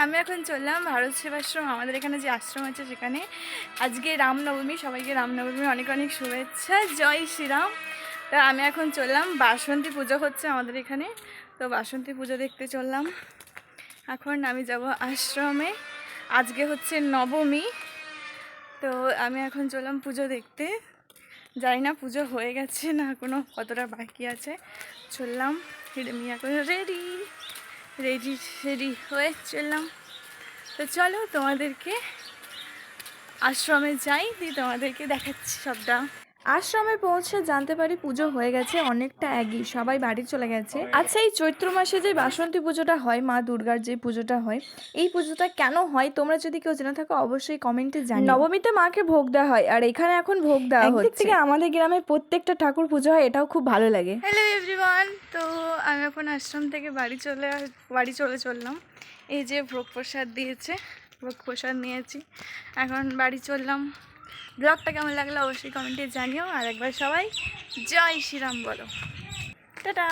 আমি এখন চললাম ভারত সেবাশ্রম, আমাদের এখানে যে আশ্রম আছে সেখানে। আজকে রামনবমী, সবাইকে রামনবমীর অনেক অনেক শুভেচ্ছা, জয় শ্রীরাম। তো আমি এখন চললাম, বাসন্তী পুজো হচ্ছে আমাদের এখানে, তো বাসন্তী পুজো দেখতে চললাম। এখন আমি যাব আশ্রমে, আজকে হচ্ছে নবমী। তো আমি এখন চললাম পুজো দেখতে, জানি না পুজো হয়ে গেছে না কোনো কতটা বাকি আছে। চললাম, আমি এখন রেডি রেডি রেডি হয়ে চললাম। তো চলো তোমাদেরকে আশ্রমে যাই, দিয়ে তোমাদেরকে দেখাচ্ছি সবটা। আশ্রমে পৌঁছে জানতে পারি পুজো হয়ে গেছে অনেকটা আগেই, সবাই বাড়ি চলে গেছে। আচ্ছা, এই চৈত্র মাসে যে বাসন্তী পুজোটা হয়, মা দুর্গার যে পুজোটা হয়, এই পুজোটা কেন হয় তোমরা যদি কেউ জেনে থাকো অবশ্যই কমেন্টে জানিও। নবমীতে মাকে ভোগ দেওয়া হয়, আর এখানে এখন ভোগ দেওয়া হচ্ছে। একদিক থেকে আমাদের গ্রামে প্রত্যেকটা ঠাকুর পুজো হয়, এটাও খুব ভালো লাগে। হ্যালো এভরিওয়ান, তো আমি এখন আশ্রম থেকে বাড়ি চলে চললাম। এই যে ভোগ প্রসাদ দিয়েছে, ভোগ প্রসাদ নিয়েছি, এখন বাড়ি চললাম। ব্লগটা কেমন লাগলো অবশ্যই কমেন্টে জানিও, আর একবার সবাই জয় শ্রীরাম বলো। টাটা।